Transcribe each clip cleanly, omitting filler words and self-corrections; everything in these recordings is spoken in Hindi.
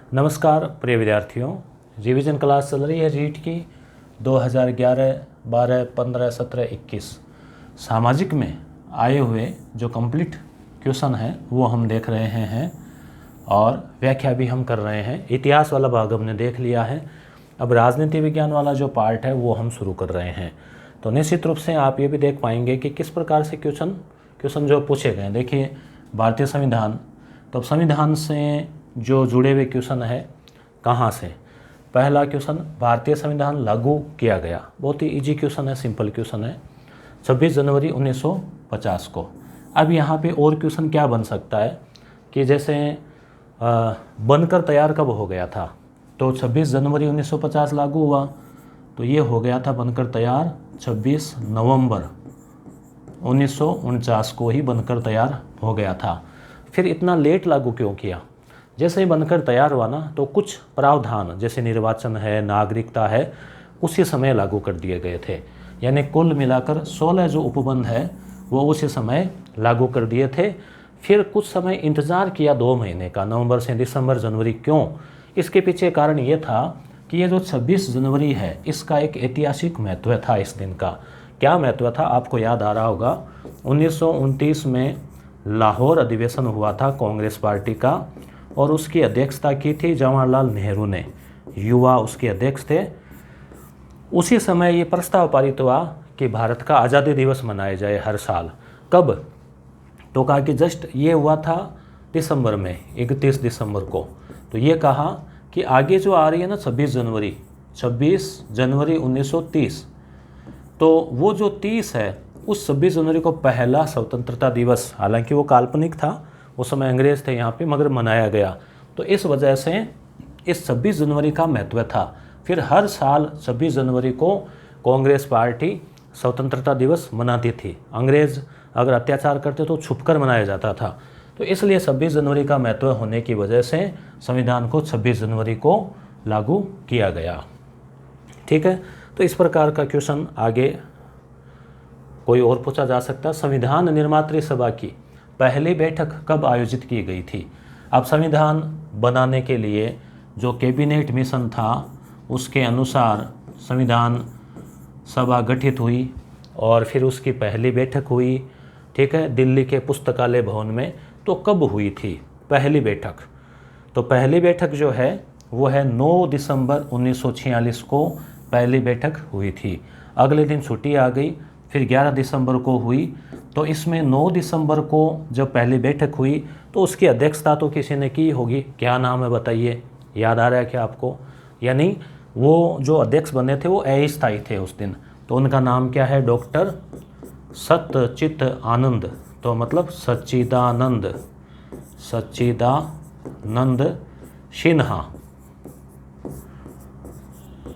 नमस्कार प्रिय विद्यार्थियों, रिवीजन क्लास चल रही है रीट की 2011, 12, 15, 17, 21 सामाजिक में आए हुए जो कंप्लीट क्वेश्चन हैं वो हम देख रहे हैं और व्याख्या भी हम कर रहे हैं। इतिहास वाला भाग हमने देख लिया है, अब राजनीति विज्ञान वाला जो पार्ट है वो हम शुरू कर रहे हैं। तो निश्चित रूप से आप ये भी देख पाएंगे कि किस प्रकार से क्वेश्चन जो पूछे गए। देखिए, भारतीय संविधान, तो संविधान से जो जुड़े हुए क्वेश्चन है कहाँ से। पहला क्वेश्चन, भारतीय संविधान लागू किया गया, बहुत ही इजी क्वेश्चन है, सिंपल क्वेश्चन है, 26 जनवरी 1950 को। अब यहाँ पे और क्वेश्चन क्या बन सकता है कि जैसे बनकर तैयार कब हो गया था, तो 26 जनवरी 1950 लागू हुआ, तो ये हो गया था बनकर तैयार 26 नवंबर 1949 को ही बनकर तैयार हो गया था। फिर इतना लेट लागू क्यों किया? जैसे ही बनकर तैयार हुआ ना, तो कुछ प्रावधान जैसे निर्वाचन है, नागरिकता है, उसी समय लागू कर दिए गए थे। यानी कुल मिलाकर 16 जो उपबंध है वो उसी समय लागू कर दिए थे। फिर कुछ समय इंतज़ार किया 2 महीने का, नवंबर से दिसंबर, जनवरी। क्यों? इसके पीछे कारण ये था कि ये जो 26 जनवरी है इसका एक ऐतिहासिक महत्व था। इस दिन का क्या महत्व था आपको याद आ रहा होगा। 1929 में लाहौर अधिवेशन हुआ था कांग्रेस पार्टी का, और उसकी अध्यक्षता की थी जवाहरलाल नेहरू ने, युवा उसके अध्यक्ष थे। उसी समय ये प्रस्ताव पारित हुआ कि भारत का आज़ादी दिवस मनाया जाए हर साल। कब? तो कहा कि जस्ट ये हुआ था दिसंबर में, 31 दिसंबर को। तो ये कहा कि आगे जो आ रही है ना 26 जनवरी 1930, तो वो जो 30 है उस 26 जनवरी को पहला स्वतंत्रता दिवस, हालांकि वो काल्पनिक था, उस समय अंग्रेज थे यहाँ पे, मगर मनाया गया। तो इस वजह से इस 26 जनवरी का महत्व था। फिर हर साल 26 जनवरी को कांग्रेस पार्टी स्वतंत्रता दिवस मनाती थी। अंग्रेज अगर अत्याचार करते तो छुपकर मनाया जाता था। तो इसलिए 26 जनवरी का महत्व होने की वजह से संविधान को 26 जनवरी को लागू किया गया। ठीक है, तो इस प्रकार का क्वेश्चन आगे कोई और पूछा जा सकता है। संविधान निर्मात्री सभा की पहली बैठक कब आयोजित की गई थी? अब संविधान बनाने के लिए जो कैबिनेट मिशन था उसके अनुसार संविधान सभा गठित हुई और फिर उसकी पहली बैठक हुई। ठीक है, दिल्ली के पुस्तकालय भवन में। तो कब हुई थी पहली बैठक? तो पहली बैठक जो है वो है 9 दिसंबर 1946 को पहली बैठक हुई थी। अगले दिन छुट्टी आ गई, फिर 11 दिसंबर को हुई। तो इसमें 9 दिसंबर को जब पहली बैठक हुई तो उसकी अध्यक्षता तो किसी ने की होगी। क्या नाम है बताइए, याद आ रहा है क्या आपको? यानी वो जो अध्यक्ष बने थे वो अस्थायी थे उस दिन, तो उनका नाम क्या है? डॉक्टर सच्चित आनंद, तो मतलब सच्चिदानंद सिन्हा।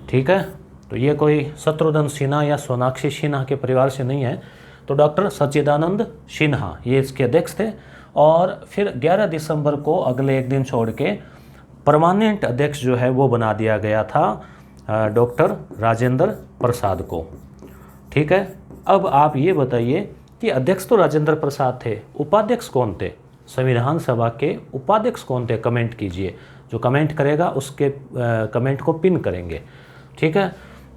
ठीक है, तो ये कोई शत्रुघ्न सिन्हा या सोनाक्षी सिन्हा के परिवार से नहीं है। तो डॉक्टर सच्चिदानंद सिन्हा ये इसके अध्यक्ष थे। और फिर 11 दिसंबर को अगले एक दिन छोड़ के परमानेंट अध्यक्ष जो है वो बना दिया गया था डॉक्टर राजेंद्र प्रसाद को। ठीक है, अब आप ये बताइए कि अध्यक्ष तो राजेंद्र प्रसाद थे, उपाध्यक्ष कौन थे? संविधान सभा के उपाध्यक्ष कौन थे? कमेंट कीजिए, जो कमेंट करेगा उसके कमेंट को पिन करेंगे। ठीक है,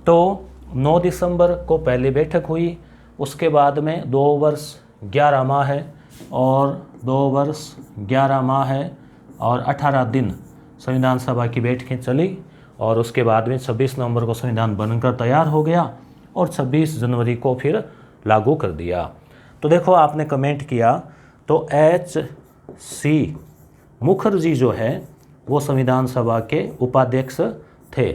तो 9 दिसंबर को पहली बैठक हुई, उसके बाद में 2 वर्ष 11 माह है और 2 वर्ष 11 माह है और 18 दिन संविधान सभा की बैठकें चली, और उसके बाद में 26 नवंबर को संविधान बनकर तैयार हो गया और 26 जनवरी को फिर लागू कर दिया। तो देखो, आपने कमेंट किया, तो H.C. मुखर्जी जो है वो संविधान सभा के उपाध्यक्ष थे।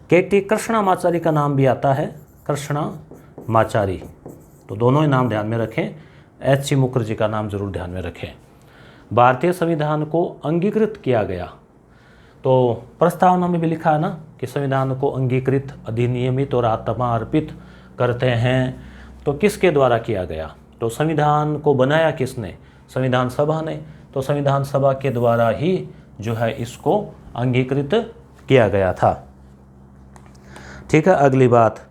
K.T. कृष्णामाचारी का नाम भी आता है, कृष्णामाचारी, तो दोनों ही नाम ध्यान में रखें। H.C. मुखर्जी का नाम जरूर ध्यान में रखें। भारतीय संविधान को अंगीकृत किया गया, तो प्रस्तावना में भी लिखा है ना कि संविधान को अंगीकृत, अधिनियमित और आत्मा अर्पित करते हैं। तो किसके द्वारा किया गया? तो संविधान को बनाया किसने? संविधान सभा ने। तो संविधान सभा के द्वारा ही जो है इसको अंगीकृत किया गया था। ठीक है, अगली बात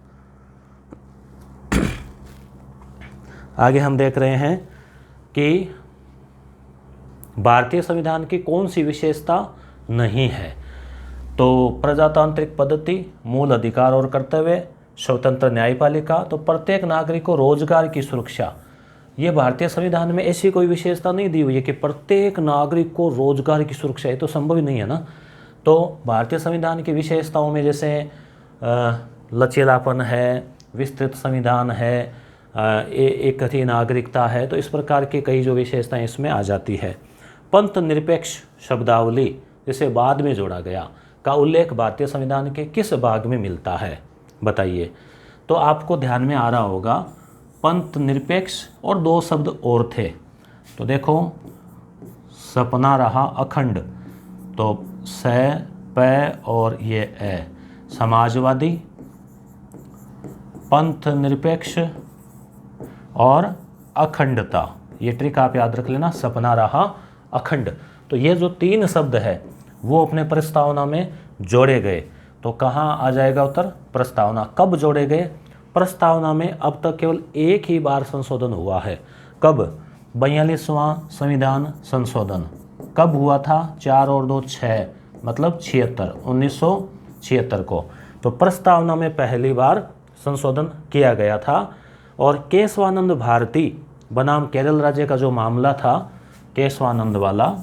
आगे हम देख रहे हैं कि भारतीय संविधान की कौन सी विशेषता नहीं है। तो प्रजातांत्रिक पद्धति, मूल अधिकार और कर्तव्य, स्वतंत्र न्यायपालिका, तो प्रत्येक नागरिक को रोजगार की सुरक्षा, ये भारतीय संविधान में ऐसी कोई विशेषता नहीं दी हुई है कि प्रत्येक नागरिक को रोजगार की सुरक्षा, ये तो संभव ही नहीं है ना। तो भारतीय संविधान की विशेषताओं में जैसे लचीलापन है, विस्तृत संविधान है, एक कथी नागरिकता है, तो इस प्रकार की कई जो विशेषताएं इसमें आ जाती है। पंथ निरपेक्ष शब्दावली, जिसे बाद में जोड़ा गया, का उल्लेख भारतीय संविधान के किस भाग में मिलता है बताइए। तो आपको ध्यान में आ रहा होगा पंथ निरपेक्ष और दो शब्द और थे, तो देखो सपना रहा अखंड, तो स प और ये ए, समाजवादी, पंथ निरपेक्ष और अखंडता, ये ट्रिक आप याद रख लेना, सपना रहा अखंड। तो ये जो तीन शब्द है वो अपने प्रस्तावना में जोड़े गए। तो कहाँ आ जाएगा उत्तर, प्रस्तावना। कब जोड़े गए, प्रस्तावना में अब तक केवल एक ही बार संशोधन हुआ है। कब, 42वां संविधान संशोधन कब हुआ था, 4 और 2 6, मतलब 1976 को। तो प्रस्तावना में पहली बार संशोधन किया गया था। और केशवानंद भारती बनाम केरल राज्य का जो मामला था, केशवानंद वाला,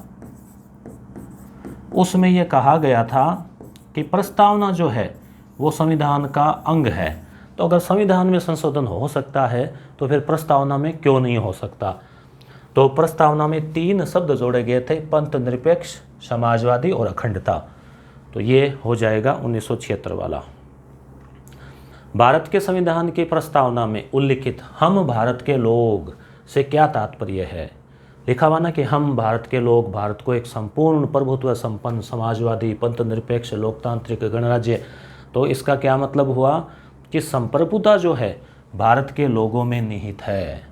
उसमें यह कहा गया था कि प्रस्तावना जो है वो संविधान का अंग है। तो अगर संविधान में संशोधन हो सकता है तो फिर प्रस्तावना में क्यों नहीं हो सकता। तो प्रस्तावना में 3 शब्द जोड़े गए थे, पंथ निरपेक्ष, समाजवादी और अखंडता। तो ये हो जाएगा 1976 वाला। भारत के संविधान की प्रस्तावना में उल्लिखित हम भारत के लोग से क्या तात्पर्य है। लिखा हुआ ना कि हम भारत के लोग भारत को एक संपूर्ण प्रभुत्व संपन्न समाजवादी पंथ निरपेक्ष लोकतांत्रिक गणराज्य। तो इसका क्या मतलब हुआ कि संप्रभुता जो है भारत के लोगों में निहित है।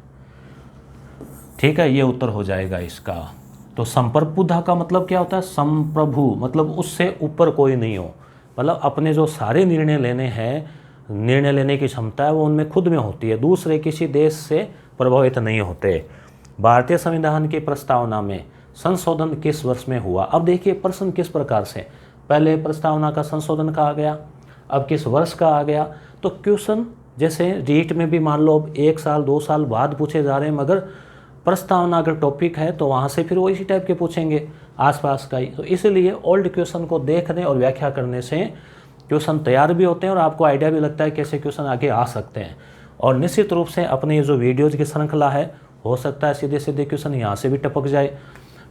ठीक है, ये उत्तर हो जाएगा इसका। तो संप्रभुता का मतलब क्या होता है, संप्रभु मतलब उससे ऊपर कोई नहीं हो, मतलब अपने जो सारे निर्णय लेने हैं, निर्णय लेने की क्षमता है वो उनमें खुद में होती है, दूसरे किसी देश से प्रभावित नहीं होते। भारतीय संविधान की प्रस्तावना में संशोधन किस वर्ष में हुआ। अब देखिए प्रश्न किस प्रकार से, पहले प्रस्तावना का संशोधन कहा गया, अब किस वर्ष का आ गया। तो क्वेश्चन जैसे रीट में भी मान लो अब 1 साल 2 साल बाद पूछे जा रहे हैं, मगर प्रस्तावना अगर टॉपिक है तो वहाँ से फिर वो इसी टाइप के पूछेंगे, आसपास का ही। तो इसलिए ओल्ड क्वेश्चन को देखने और व्याख्या करने से क्वेश्चन तैयार भी होते हैं और आपको आइडिया भी लगता है कैसे क्वेश्चन आगे आ सकते हैं। और निश्चित रूप से अपने ये जो वीडियोज़ की श्रृंखला है, हो सकता है सीधे सीधे क्वेश्चन यहाँ से भी टपक जाए।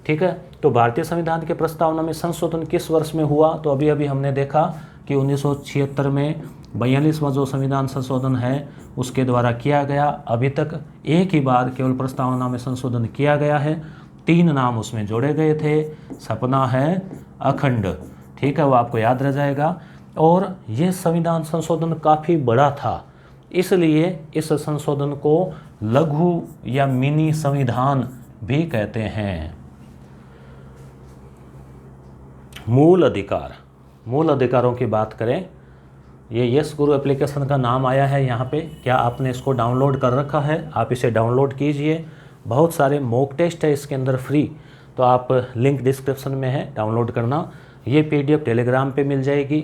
ठीक है, तो भारतीय संविधान के प्रस्तावना में संशोधन किस वर्ष में हुआ। तो अभी अभी हमने देखा कि 1976 में 42वां जो संविधान संशोधन है उसके द्वारा किया गया। अभी तक एक ही बार केवल प्रस्तावना में संशोधन किया गया है, 3 नाम उसमें जोड़े गए थे, सपना है, अखंड। ठीक है, वो आपको याद रह जाएगा। और ये संविधान संशोधन काफ़ी बड़ा था, इसलिए इस संशोधन को लघु या मिनी संविधान भी कहते हैं। मूल अधिकार, मूल अधिकारों की बात करें, ये यस गुरु एप्लीकेशन का नाम आया है यहाँ पे। क्या आपने इसको डाउनलोड कर रखा है, आप इसे डाउनलोड कीजिए। बहुत सारे मॉक टेस्ट है इसके अंदर फ्री, तो आप लिंक डिस्क्रिप्शन में है, डाउनलोड करना। ये पीडीएफ टेलीग्राम पे मिल जाएगी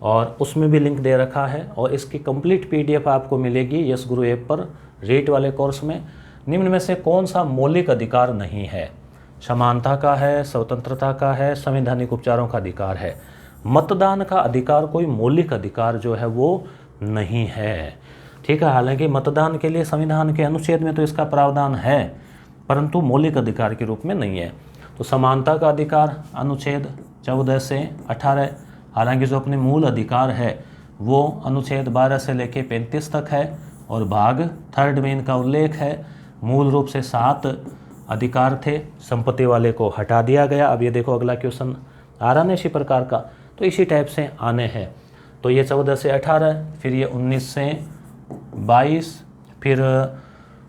और उसमें भी लिंक दे रखा है। और इसकी कंप्लीट पीडीएफ आपको मिलेगी यस गुरु ऐप पर रेट वाले कोर्स में। निम्न में से कौन सा मौलिक अधिकार नहीं है। समानता का है, स्वतंत्रता का है, संवैधानिक उपचारों का अधिकार है। मतदान का अधिकार कोई मौलिक अधिकार जो है वो नहीं है। ठीक है, हालांकि मतदान के लिए संविधान के अनुच्छेद में तो इसका प्रावधान है, परंतु मौलिक अधिकार के रूप में नहीं है। तो समानता का अधिकार अनुच्छेद 14 से 18, हालांकि जो अपने मूल अधिकार है वो अनुच्छेद 12 से लेकर 35 तक है। और भाग 3 में इनका उल्लेख है। मूल रूप से 7 अधिकार थे, संपत्ति वाले को हटा दिया गया। अब ये देखो अगला क्वेश्चन आ रहा है इसी प्रकार का, तो इसी टाइप से आने हैं। तो ये 14 से 18, फिर ये 19 से 22, फिर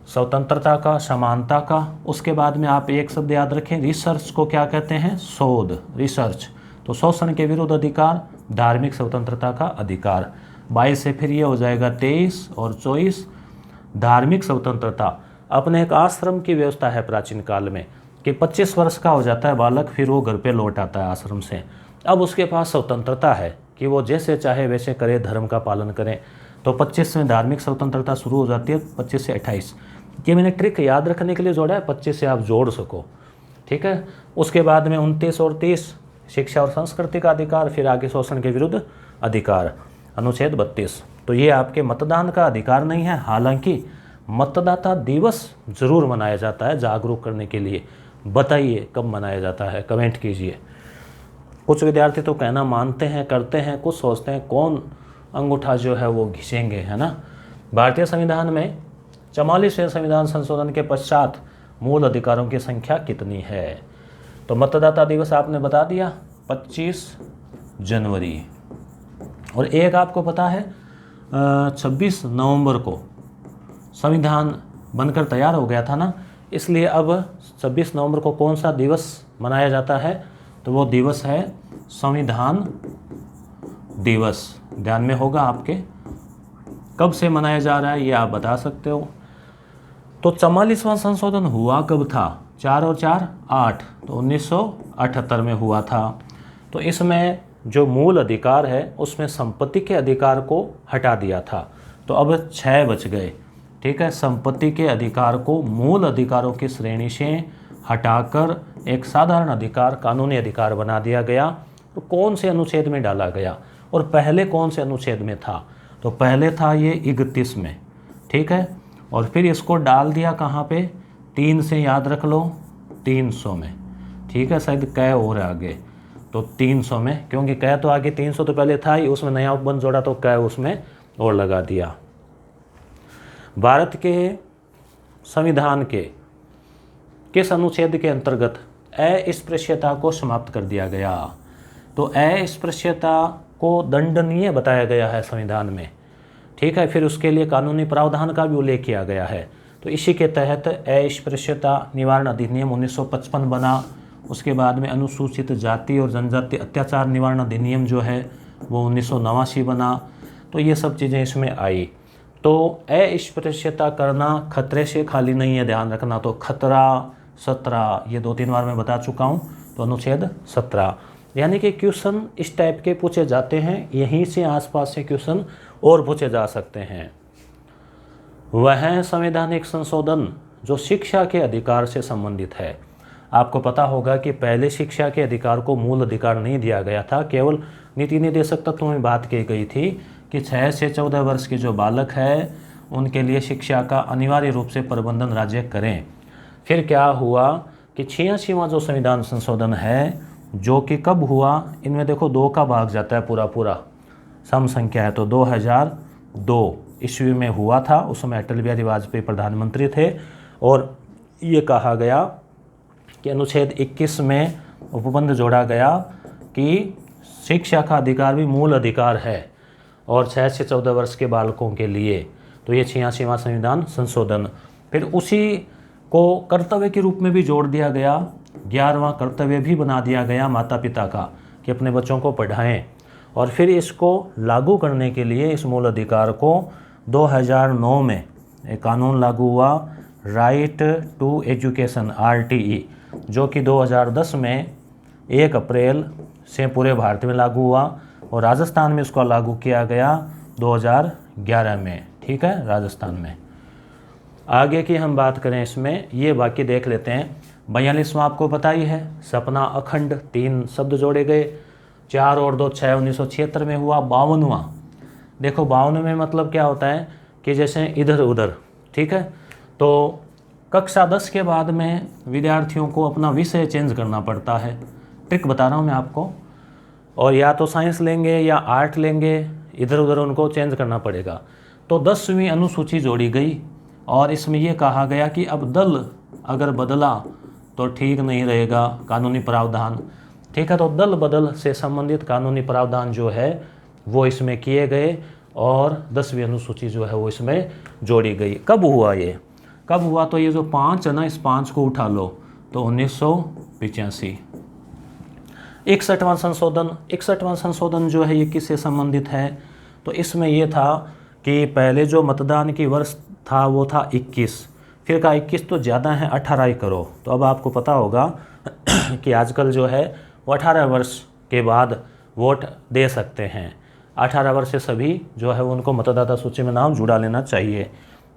स्वतंत्रता का, समानता का। उसके बाद में आप एक शब्द याद रखें, रिसर्च को क्या कहते हैं, शोध, रिसर्च। तो शोषण के विरुद्ध अधिकार, धार्मिक स्वतंत्रता का अधिकार। 22 से फिर ये हो जाएगा 23 और 24, धार्मिक स्वतंत्रता। अपने एक आश्रम की व्यवस्था है प्राचीन काल में, कि 25 वर्ष का हो जाता है बालक, फिर वो घर पे लौट आता है आश्रम से। अब उसके पास स्वतंत्रता है कि वो जैसे चाहे वैसे करे, धर्म का पालन करे। तो 25 में धार्मिक स्वतंत्रता शुरू हो जाती है, 25 से 28। ये मैंने ट्रिक याद रखने के लिए जोड़ा है, 25 से आप जोड़ सको, ठीक है। उसके बाद में 29 और 30 शिक्षा और संस्कृति का अधिकार, फिर आगे शोषण के विरुद्ध अधिकार, अनुच्छेद 32। तो ये आपके मतदान का अधिकार नहीं है। हालांकि मतदाता दिवस जरूर मनाया जाता है जागरूक करने के लिए। बताइए कब मनाया जाता है, कमेंट कीजिए। कुछ विद्यार्थी तो कहना मानते हैं, करते हैं, कुछ सोचते हैं कौन अंगूठा जो है वो घिसेंगे, है ना। भारतीय संविधान में 44वें संविधान संशोधन के पश्चात मूल अधिकारों की संख्या कितनी है? तो मतदाता दिवस आपने बता दिया 25 जनवरी। और एक आपको पता है 26 नवंबर को संविधान बनकर तैयार हो गया था ना, इसलिए अब 26 नवंबर को कौन सा दिवस मनाया जाता है? तो वो दिवस है संविधान दिवस। ध्यान में होगा आपके, कब से मनाया जा रहा है ये आप बता सकते हो। तो 44वां संशोधन हुआ कब था? 4 और 4 8, तो 1978 में हुआ था। तो इसमें जो मूल अधिकार है उसमें संपत्ति के अधिकार को हटा दिया था। तो अब 6 बच गए, ठीक है। संपत्ति के अधिकार को मूल अधिकारों की श्रेणी से हटाकर एक साधारण अधिकार, कानूनी अधिकार बना दिया गया। तो कौन से अनुच्छेद में डाला गया और पहले कौन से अनुच्छेद में था? तो पहले था ये 31 में, ठीक है। और फिर इसको डाल दिया कहाँ पे? 3 से याद रख लो, 300 में, ठीक है। शायद कै और आगे, तो 300 में, क्योंकि कै तो आगे 300 तो पहले था ही, उसमें नया उपबंध जोड़ा तो कै उसमें और लगा दिया। भारत के संविधान के किस अनुच्छेद के अंतर्गत अस्पृश्यता को समाप्त कर दिया गया? तो अस्पृश्यता को दंडनीय बताया गया है संविधान में, ठीक है। फिर उसके लिए कानूनी प्रावधान का भी उल्लेख किया गया है। तो इसी के तहत अस्पृश्यता निवारण अधिनियम 1955 बना। उसके बाद में अनुसूचित जाति और जनजाति अत्याचार निवारण अधिनियम जो है वो 1989 बना। तो ये सब चीज़ें इसमें आई। तो अस्पृश्यता करना खतरे से खाली नहीं है, ध्यान रखना। तो खतरा 17, ये 2-3 बार मैं बता चुका हूँ। तो अनुच्छेद 17, यानी कि क्वेश्चन इस टाइप के पूछे जाते हैं, यहीं से आसपास से क्वेश्चन और पूछे जा सकते हैं। वह संवैधानिक संशोधन जो शिक्षा के अधिकार से संबंधित है। आपको पता होगा कि पहले शिक्षा के अधिकार को मूल अधिकार नहीं दिया गया था, केवल नीति निर्देशक तत्वों में बात की गई थी कि 6 से 14 वर्ष के जो बालक है उनके लिए शिक्षा का अनिवार्य रूप से प्रबंधन राज्य करें। फिर क्या हुआ कि 86वां जो संविधान संशोधन है, जो कि कब हुआ? इनमें देखो 2 का भाग जाता है, पूरा सम संख्या है। तो 2002 ईस्वी में हुआ था। उस समय अटल बिहारी वाजपेयी प्रधानमंत्री थे। और ये कहा गया कि अनुच्छेद 21 में उपबंध जोड़ा गया कि शिक्षा का अधिकार भी मूल अधिकार है, और 6 से 14 वर्ष के बालकों के लिए। तो ये 86वां संविधान संशोधन। फिर उसी को कर्तव्य के रूप में भी जोड़ दिया गया, 11वां कर्तव्य भी बना दिया गया माता पिता का कि अपने बच्चों को पढ़ाएं। और फिर इसको लागू करने के लिए इस मूल अधिकार को 2009 में एक कानून लागू हुआ, राइट टू एजुकेशन RTE, जो कि 2010 में 1 अप्रैल से पूरे भारत में लागू हुआ। और राजस्थान में इसको लागू किया गया 2011 में, ठीक है, राजस्थान में। आगे की हम बात करें इसमें, ये बाकी देख लेते हैं। 42वां आपको पता ही है, सपना अखंड, 3 शब्द जोड़े गए, 4 और 2 6, 1976 में हुआ। 52वां, देखो 52 में मतलब क्या होता है कि जैसे इधर उधर, ठीक है। तो कक्षा 10 के बाद में विद्यार्थियों को अपना विषय चेंज करना पड़ता है। ट्रिक बता रहा हूँ मैं आपको। और या तो साइंस लेंगे या आर्ट लेंगे, इधर उधर उनको चेंज करना पड़ेगा। तो 10वीं अनुसूची जोड़ी गई और इसमें यह कहा गया कि अब दल अगर बदला तो ठीक नहीं रहेगा, कानूनी प्रावधान, ठीक है। तो दल बदल से संबंधित कानूनी प्रावधान जो है वो इसमें किए गए और 10वीं अनुसूची जो है वो इसमें जोड़ी गई। कब हुआ ये? कब हुआ? तो ये जो 5 है ना, इस 5 को उठा लो तो 1985। 61वां संशोधन, 61वां संशोधन जो है ये किससे संबंधित है? तो इसमें ये था कि पहले जो मतदान की वर्ष था वो था 21, फिर कहा 21 तो ज़्यादा है, 18 ही करो। तो अब आपको पता होगा कि आजकल जो है वो 18 वर्ष के बाद वोट दे सकते हैं। 18 वर्ष से सभी जो है उनको मतदाता सूची में नाम जुड़ा लेना चाहिए।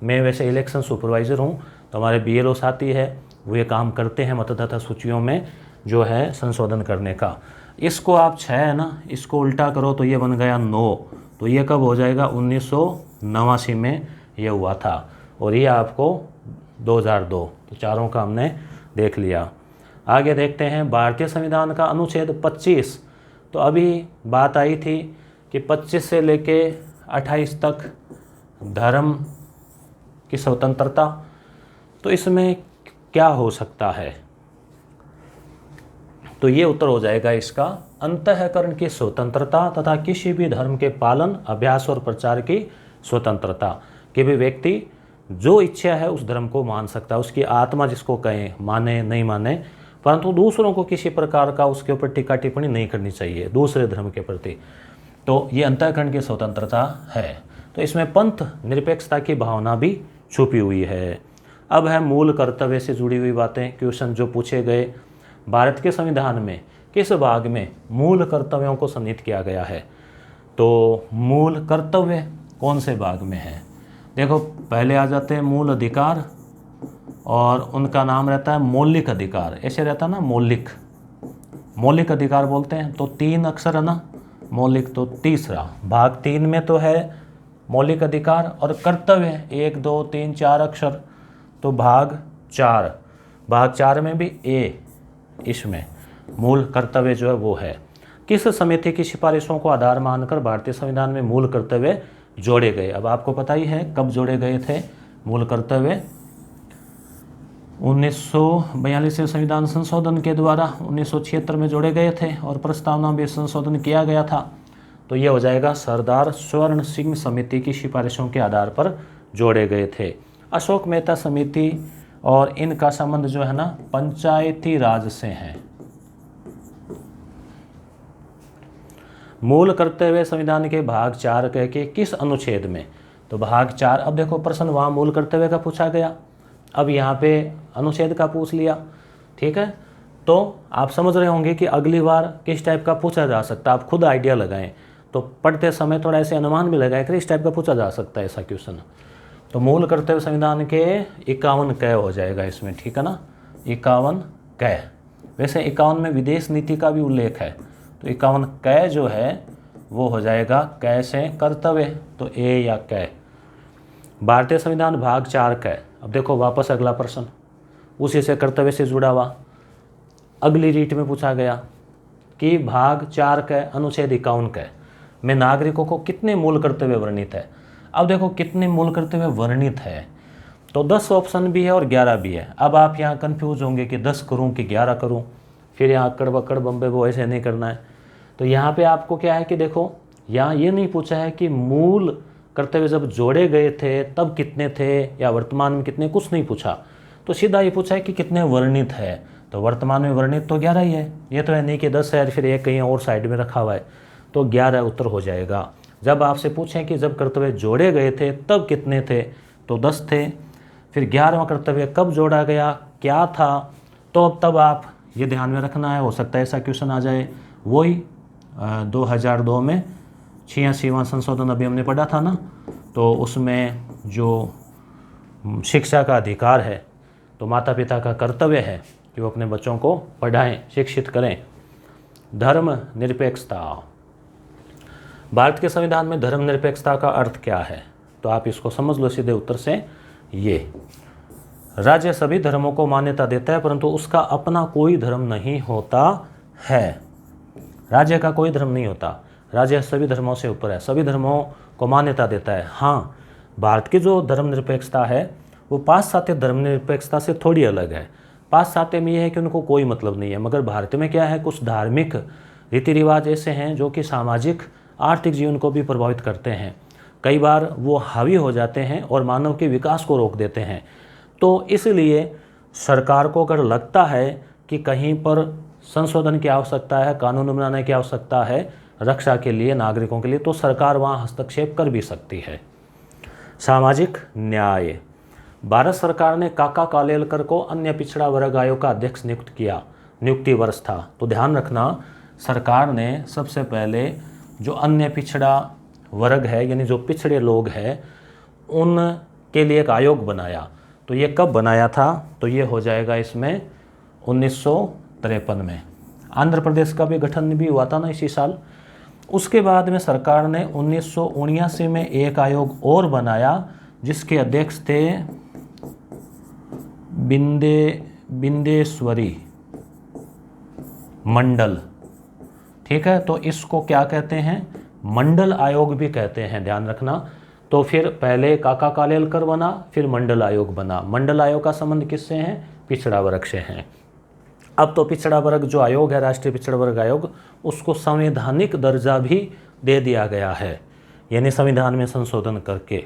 मैं वैसे इलेक्शन सुपरवाइज़र हूँ, तो हमारे BLO साथी है, वो ये काम करते हैं मतदाता सूचियों में जो है संशोधन करने का। इसको आप 6 है ना, इसको उल्टा करो तो ये बन गया 9, तो ये कब हो जाएगा 1989 में ये हुआ था, और ये आपको 2002। तो चारों का हमने देख लिया। आगे देखते हैं भारतीय संविधान का अनुच्छेद 25। तो अभी बात आई थी कि 25 से लेके 28 तक धर्म की स्वतंत्रता, तो इसमें क्या हो सकता है? तो ये उत्तर हो जाएगा इसका, अंतःकरण की स्वतंत्रता तथा किसी भी धर्म के पालन, अभ्यास और प्रचार की स्वतंत्रता। कि भी व्यक्ति जो इच्छा है उस धर्म को मान सकता है, उसकी आत्मा जिसको कहें, माने नहीं माने, परंतु दूसरों को किसी प्रकार का उसके ऊपर टीका टिप्पणी नहीं करनी चाहिए दूसरे धर्म के प्रति। तो ये अंतःकरण की स्वतंत्रता है। तो इसमें पंथ निरपेक्षता की भावना भी छुपी हुई है। अब है मूल कर्तव्य से जुड़ी हुई बातें, क्वेश्चन जो पूछे गए। भारत के संविधान में किस भाग में मूल कर्तव्यों को सम्मिलित किया गया है? तो मूल कर्तव्य कौन से भाग में है? देखो, पहले आ जाते हैं मूल अधिकार, और उनका नाम रहता है मौलिक अधिकार। ऐसे रहता है ना, मौलिक अधिकार बोलते हैं। तो 3 अक्षर है ना, मौलिक, तो तीसरा भाग 3 में तो है मौलिक अधिकार, और कर्तव्य 1 2 3 4 अक्षर, तो भाग 4 में भी ए, इसमें मूल कर्तव्य जो है वो है। किस समिति की सिफारिशों को आधार मानकर भारतीय संविधान में मूल कर्तव्य जोड़े गए? अब आपको पता ही है कब जोड़े गए थे मूल कर्तव्य। 1942 के संविधान संशोधन के द्वारा 1976 में जोड़े गए थे, और प्रस्तावना में संशोधन किया गया था। तो ये हो जाएगा सरदार स्वर्ण सिंह समिति की सिफारिशों के आधार पर जोड़े गए थे। अशोक मेहता समिति और इनका संबंध जो है ना पंचायती राज से है। मूल कर्तव्य संविधान के भाग 4 के किस अनुच्छेद में? तो भाग 4। अब देखो, प्रश्न वहाँ मूल कर्तव्य का पूछा गया, अब यहाँ पे अनुच्छेद का पूछ लिया। ठीक है, तो आप समझ रहे होंगे कि अगली बार किस टाइप का पूछा जा सकता है। आप खुद आइडिया लगाएं, तो पढ़ते समय थोड़ा ऐसे अनुमान भी लगाएं कि इस टाइप का पूछा जा सकता है ऐसा क्वेश्चन। तो मूल कर्तव्य संविधान के 51 क हो जाएगा इसमें। ठीक है ना, 51 क। वैसे 51 में विदेश नीति का भी उल्लेख है, तो 51 क जो है वो हो जाएगा क से कर्तव्य, तो ए या क। भारतीय संविधान भाग 4 क। अब देखो वापस अगला प्रश्न उसी से कर्तव्य से जुड़ा हुआ, अगली रीट में पूछा गया कि भाग 4 क अनुच्छेद 51 क में नागरिकों को कितने मूल कर्तव्य वर्णित है। अब देखो कितने मूल कर्तव्य वर्णित है, तो 10 ऑप्शन भी है और 11 भी है। अब आप यहाँ कंफ्यूज होंगे कि 10 करूँ कि 11 करूँ, फिर यहाँ अक्कड़ बक्कड़ बम्बे वो ऐसे नहीं करना है। तो यहाँ पे आपको क्या है कि देखो, यहाँ ये नहीं पूछा है कि मूल कर्तव्य जब जोड़े गए थे तब कितने थे या वर्तमान में कितने, कुछ नहीं पूछा। तो सीधा ये पूछा है कि कितने वर्णित है, तो वर्तमान में वर्णित तो 11 ही है। ये तो है नहीं कि 10 है फिर एक कहीं और साइड में रखा हुआ है, तो 11 उत्तर हो जाएगा। जब आपसे पूछें कि जब कर्तव्य जोड़े गए थे तब कितने थे, तो 10 थे। फिर 11वां कर्तव्य कब जोड़ा गया, क्या था, तो तब आप ये ध्यान में रखना है। हो सकता है ऐसा क्वेश्चन आ जाए, वही 2002 में 86वां संशोधन अभी हमने पढ़ा था ना, तो उसमें जो शिक्षा का अधिकार है, तो माता पिता का कर्तव्य है कि वो अपने बच्चों को पढ़ाएं, शिक्षित करें। धर्म निरपेक्षता, भारत के संविधान में धर्म निरपेक्षता का अर्थ क्या है? तो आप इसको समझ लो सीधे उत्तर से, ये राज्य सभी धर्मों को मान्यता देता है परंतु उसका अपना कोई धर्म नहीं होता है। राज्य का कोई धर्म नहीं होता, राज्य सभी धर्मों से ऊपर है, सभी धर्मों को मान्यता देता है। हाँ, भारत की जो धर्मनिरपेक्षता है वो पाश्चात्य धर्मनिरपेक्षता से थोड़ी अलग है। पाश्चात्य में यह है कि उनको कोई मतलब नहीं है, मगर भारत में क्या है, कुछ धार्मिक रीति रिवाज ऐसे हैं जो कि सामाजिक आर्थिक जीवन को भी प्रभावित करते हैं। कई बार वो हावी हो जाते हैं और मानव के विकास को रोक देते हैं। तो इसलिए सरकार को अगर लगता है कि कहीं पर संशोधन की आवश्यकता है, कानून बनाने की आवश्यकता है रक्षा के लिए, नागरिकों के लिए, तो सरकार वहाँ हस्तक्षेप कर भी सकती है। सामाजिक न्याय, भारत सरकार ने काका कालेलकर को अन्य पिछड़ा वर्ग आयोग का अध्यक्ष नियुक्त किया, नियुक्ति वर्ष था। तो ध्यान रखना, सरकार ने सबसे पहले जो अन्य पिछड़ा वर्ग है यानी जो पिछड़े लोग हैं उनके लिए एक आयोग बनाया। तो ये कब बनाया था? तो ये हो जाएगा इसमें 1953 में। आंध्र प्रदेश का भी गठन भी हुआ था ना इसी साल। उसके बाद में सरकार ने 1979 में एक आयोग और बनाया जिसके अध्यक्ष थे बिंदेश्वरी मंडल। ठीक है, तो इसको क्या कहते हैं? मंडल आयोग भी कहते हैं, ध्यान रखना। तो फिर पहले काका कालेलकर बना, फिर मंडल आयोग बना। मंडल आयोग का संबंध किससे है? पिछड़ा वर्ग से है। अब तो पिछड़ा वर्ग जो आयोग है, राष्ट्रीय पिछड़ा वर्ग आयोग, उसको संवैधानिक दर्जा भी दे दिया गया है, यानी संविधान में संशोधन करके।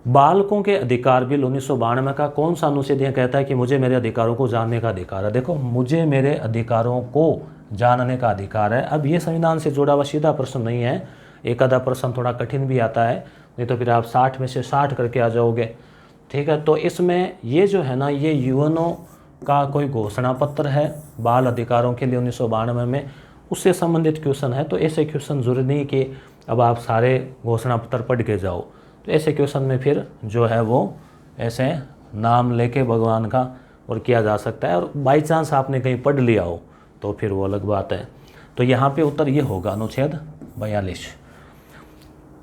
बालकों के अधिकार बिल 1992 का कौन सा अनुच्छेद यह कहता है कि मुझे मेरे अधिकारों को जानने का अधिकार है? देखो, मुझे मेरे अधिकारों को जानने का अधिकार है। अब ये संविधान से जुड़ा हुआ सीधा प्रश्न नहीं है, एक आधा प्रश्न थोड़ा कठिन भी आता है, नहीं तो फिर आप 60 में से 60 करके आ जाओगे। ठीक है, तो इसमें ये जो है ना, ये यूएनओ का कोई घोषणा पत्र है बाल अधिकारों के लिए 1992 में, उससे संबंधित क्वेश्चन है। तो ऐसे क्वेश्चन जरूरी नहीं कि अब आप सारे घोषणा पत्र पढ़ के जाओ। तो ऐसे क्वेश्चन में फिर जो है वो ऐसे नाम लेके भगवान का और किया जा सकता है, और बाई चांस आपने कहीं पढ़ लिया हो तो फिर वो अलग बात है। तो यहाँ पे उत्तर ये होगा अनुच्छेद 42।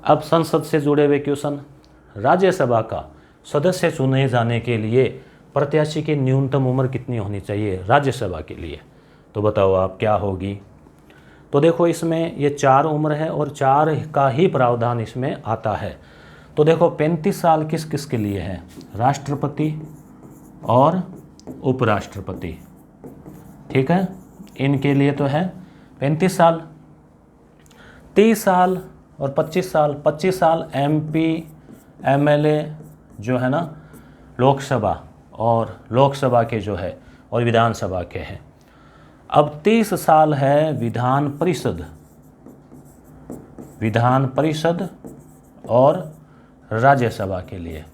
अब संसद से जुड़े हुए क्वेश्चन। राज्यसभा का सदस्य चुने जाने के लिए प्रत्याशी की न्यूनतम उम्र कितनी होनी चाहिए राज्यसभा के लिए? तो बताओ आप क्या होगी? तो देखो, इसमें ये 4 उम्र है और 4 का ही प्रावधान इसमें आता है। तो देखो, 35 साल किस किस के लिए है? राष्ट्रपति और उपराष्ट्रपति। ठीक है, इनके लिए तो है 35 साल। 30 साल और 25 साल। 25 साल एमपी एमएलए जो है ना लोकसभा और लोकसभा के जो है और विधानसभा के हैं। अब 30 साल है विधान परिषद और राज्यसभा के लिए।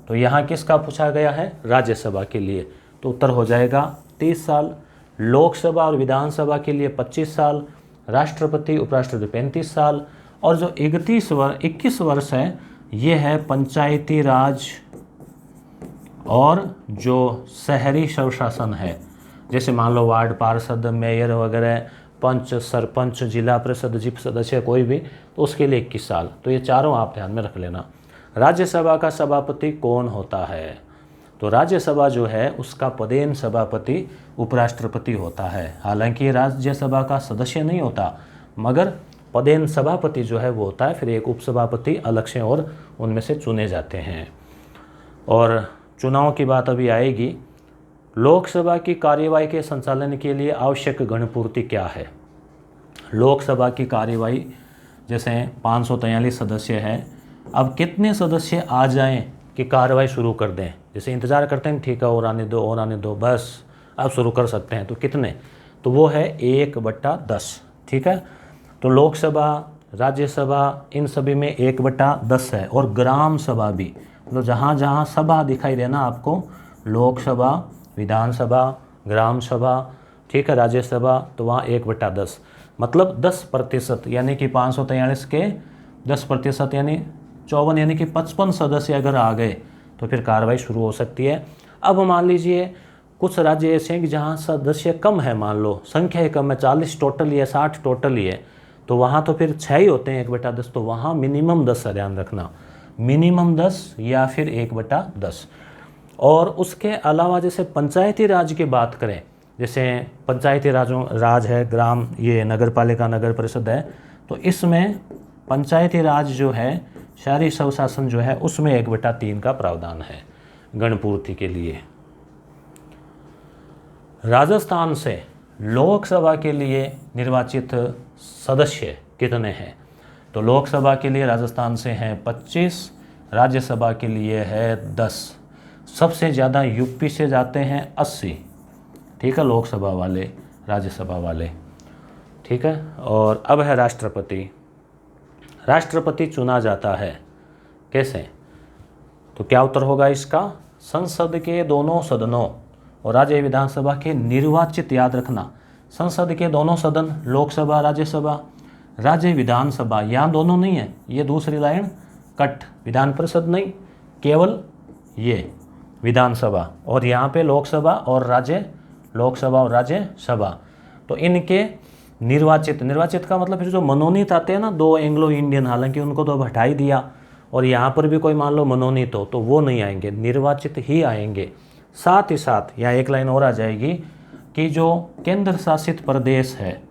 तो यहाँ किसका पूछा गया है? राज्यसभा के लिए। तो उत्तर हो जाएगा 30 साल। लोकसभा और विधानसभा के लिए 25 साल, राष्ट्रपति उपराष्ट्रपति 35 साल, और जो 21 वर्ष है ये है पंचायती राज और जो शहरी स्वशासन है। जैसे मान लो वार्ड पार्षद, मेयर वगैरह, पंच, सरपंच, जिला परिषद, जिप सदस्य कोई भी, तो उसके लिए 21 साल। तो ये चारों आप ध्यान में रख लेना। राज्यसभा का सभापति कौन होता है? तो राज्यसभा जो है उसका पदेन सभापति उपराष्ट्रपति होता है। हालांकि राज्यसभा का सदस्य नहीं होता, मगर पदेन सभापति जो है वो होता है। फिर एक उपसभापति अलग से और उनमें से चुने जाते हैं। और चुनाव की बात अभी आएगी। लोकसभा की कार्यवाही के संचालन के लिए आवश्यक गणपूर्ति क्या है? लोकसभा की कार्यवाही जैसे 543 सदस्य हैं, अब कितने सदस्य आ जाएं कि कार्रवाई शुरू कर दें? जैसे इंतज़ार करते हैं, ठीक है और आने दो और आने दो, बस अब शुरू कर सकते हैं। तो कितने? तो वो है 1/10। ठीक है, तो लोकसभा, राज्यसभा, इन सभी में 1/10 है। और ग्राम सभा भी, मतलब जहाँ जहाँ सभा दिखाई देना आपको, लोकसभा, विधानसभा, ग्राम सभा, ठीक है, राज्यसभा, तो वहाँ 1/10 मतलब 10%, यानी कि 543 के 10% यानी 54, यानी कि 55 सदस्य अगर आ गए तो फिर कार्रवाई शुरू हो सकती है। अब मान लीजिए कुछ राज्य ऐसे हैं कि जहाँ सदस्य कम है, मान लो संख्या ही कम है, 40 टोटल ही है, 60 टोटल ही है, तो वहाँ तो फिर 6 ही होते हैं 1/10। तो वहाँ मिनिमम 10 है, ध्यान रखना, मिनिमम 10 या फिर 1/10। और उसके अलावा जैसे पंचायती राज की बात करें, जैसे पंचायती राज है, ग्राम, ये नगर पालिका, नगर परिषद है, तो इसमें पंचायती राज जो है, शहरी स्वशासन जो है, उसमें 1/3 का प्रावधान है गणपूर्ति के लिए। राजस्थान से लोकसभा के लिए निर्वाचित सदस्य कितने हैं? तो लोकसभा के लिए राजस्थान से हैं 25, राज्यसभा के लिए है 10। सबसे ज़्यादा यूपी से जाते हैं 80, ठीक है, लोकसभा वाले, राज्यसभा वाले, ठीक है। और अब है राष्ट्रपति। राष्ट्रपति चुना जाता है कैसे? तो क्या उत्तर होगा इसका? संसद के दोनों सदनों और राज्य विधानसभा के निर्वाचित, याद रखना, संसद के दोनों सदन, लोकसभा राज्यसभा, राज्य विधानसभा, यहाँ दोनों नहीं है, ये दूसरी लाइन कट, विधान परिषद नहीं, केवल ये विधानसभा, और यहाँ पे लोकसभा और राज्यसभा। तो इनके निर्वाचित का मतलब फिर जो मनोनीत आते हैं ना, 2 एंग्लो इंडियन, हालांकि उनको तो अब हटा ही दिया, और यहाँ पर भी कोई मान लो मनोनीत हो तो वो नहीं आएंगे, निर्वाचित ही आएंगे। साथ ही साथ यहाँ एक लाइन और आ जाएगी कि जो केंद्र शासित प्रदेश है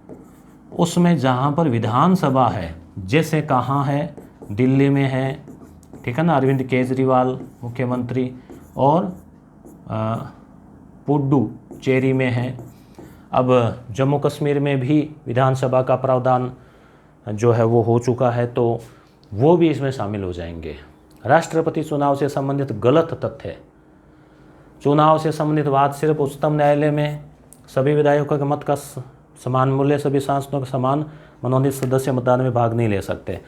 उसमें जहाँ पर विधानसभा है, जैसे कहाँ है, दिल्ली में है, ठीक है ना, अरविंद केजरीवाल मुख्यमंत्री, और पुडुचेरी में है। अब जम्मू कश्मीर में भी विधानसभा का प्रावधान जो है वो हो चुका है, तो वो भी इसमें शामिल हो जाएंगे। राष्ट्रपति चुनाव से संबंधित गलत तथ्य, चुनाव से संबंधित बात सिर्फ उच्चतम न्यायालय में सभी विधायकों के मत का समान मूल्य, सभी सांसदों का समान, मनोनीत सदस्य मतदान में भाग नहीं ले सकते।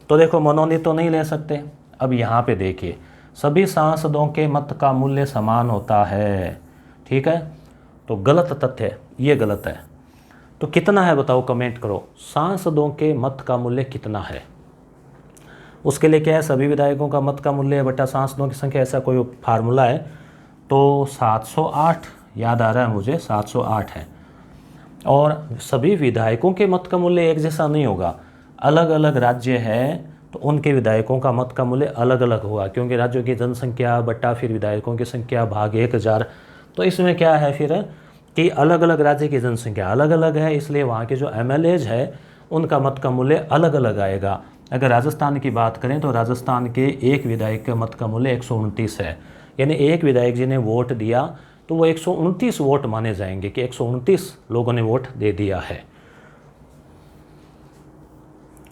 तो देखो मनोनीत तो नहीं ले सकते। अब यहाँ पे देखिए सभी सांसदों के मत का मूल्य समान होता है, ठीक है, तो गलत तथ्य, ये गलत है। तो कितना है बताओ, कमेंट करो, सांसदों के मत का मूल्य कितना है। उसके लिए क्या है, सभी विधायकों का मत का मूल्य बटा सांसदों की संख्या, ऐसा कोई फार्मूला है। तो 708 याद आ रहा है मुझे, 708 है। और सभी विधायकों के मत का मूल्य एक जैसा नहीं होगा, अलग अलग राज्य है तो उनके विधायकों का मत का मूल्य अलग अलग होगा, क्योंकि राज्यों की जनसंख्या बटा फिर विधायकों की संख्या भाग 1000। तो इसमें क्या है फिर कि अलग अलग राज्य की जनसंख्या अलग अलग है, इसलिए वहाँ के जो MLAs है उनका मत का मूल्य अलग अलग आएगा। अगर राजस्थान की बात करें तो राजस्थान के एक विधायक के मत का मूल्य 129 है, यानी एक विधायक जी ने वोट दिया तो वो 129 वोट माने जाएंगे कि 129 लोगों ने वोट दे दिया है।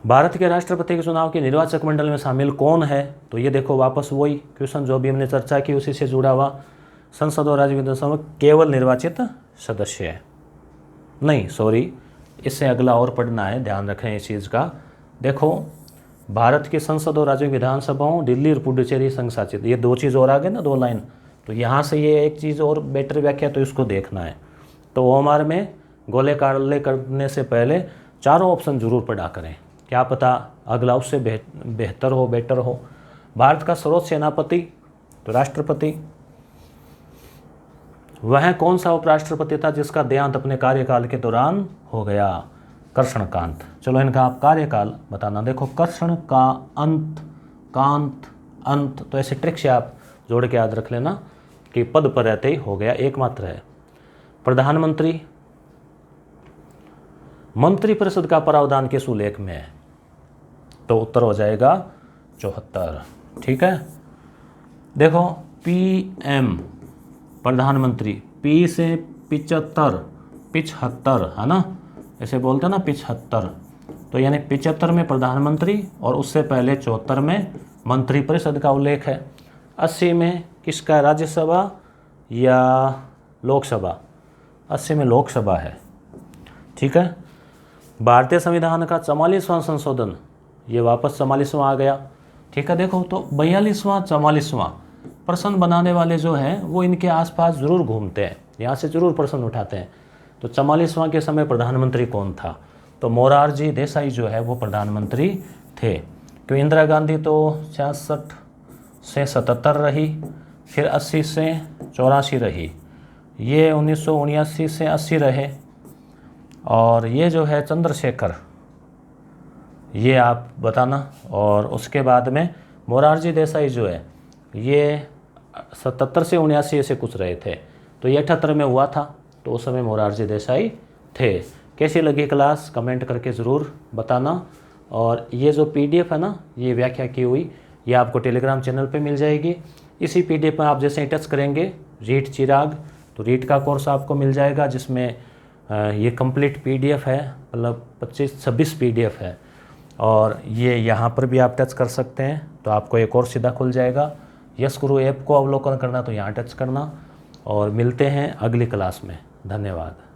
भारत के राष्ट्रपति के चुनाव के निर्वाचक मंडल में शामिल कौन है? तो ये देखो वापस वही क्वेश्चन जो भी हमने चर्चा की उसी से जुड़ा हुआ, संसद और राज्य विधानसभा केवल निर्वाचित सदस्य है। नहीं सॉरी, इससे अगला और पढ़ना है, ध्यान रखें इस चीज़ का। देखो भारत की संसद और राज्य विधानसभाओं दिल्ली और पुडुचेरी संघ शासित, ये 2 चीज़ और आ गए ना, 2 लाइन। तो यहाँ से ये एक चीज़ और बेटर व्याख्या, तो इसको देखना है। तो ओमआर में गोले काले करने से पहले चारों ऑप्शन जरूर पढ़ा करें, क्या पता अगला उससे बेहतर हो, बेटर हो। भारत का सर्वोच्च सेनापति तो राष्ट्रपति। वह कौन सा उपराष्ट्रपति था जिसका देहांत अपने कार्यकाल के दौरान हो गया? कृष्णकांत। चलो इनका आप कार्यकाल बताना। देखो कृष्ण का अंत, कांत अंत, तो ऐसे ट्रिक से आप जोड़ के याद रख लेना कि पद पर रहते ही हो गया, एकमात्र है। प्रधानमंत्री, मंत्रिपरिषद का प्रावधान किस उल्लेख में है? तो उत्तर हो जाएगा 74, ठीक है। देखो PM प्रधानमंत्री, P से 75 है ना, ऐसे बोलते हैं ना 75, तो यानी 75 में प्रधानमंत्री और उससे पहले 74 में मंत्रिपरिषद का उल्लेख है। 80 में किसका, राज्यसभा या लोकसभा? 80 में लोकसभा है, ठीक है। भारतीय संविधान का 44वां संशोधन, ये वापस 44वां आ गया, ठीक है। देखो तो 42वां 44वां प्रश्न बनाने वाले जो हैं वो इनके आसपास ज़रूर घूमते हैं, यहाँ से ज़रूर प्रश्न उठाते हैं। तो 44वां के समय प्रधानमंत्री कौन था? तो मोरारजी देसाई जो है वो प्रधानमंत्री थे। क्यों? इंदिरा गांधी तो 66 से 77 रही, फिर 80 से 84 रही, ये 1979 से 80 रहे, और ये जो है चंद्रशेखर, ये आप बताना। और उसके बाद में मोरारजी देसाई जो है ये 77 से 79 से कुछ रहे थे, तो ये 78 में हुआ था, तो उस समय मोरारजी देसाई थे। कैसी लगी क्लास कमेंट करके ज़रूर बताना। और ये जो PDF है ना, ये व्याख्या की हुई, ये आपको टेलीग्राम चैनल पे मिल जाएगी। इसी PDF में आप जैसे टच करेंगे रीट चिराग, तो रीट का कोर्स आपको मिल जाएगा, जिसमें ये कंप्लीट PDF है, मतलब 25-26 PDF है। और ये यहाँ पर भी आप टच कर सकते हैं, तो आपको एक और सीधा खुल जाएगा। यस गुरु ऐप को अवलोकन करना तो यहाँ टच करना, और मिलते हैं अगली क्लास में। धन्यवाद।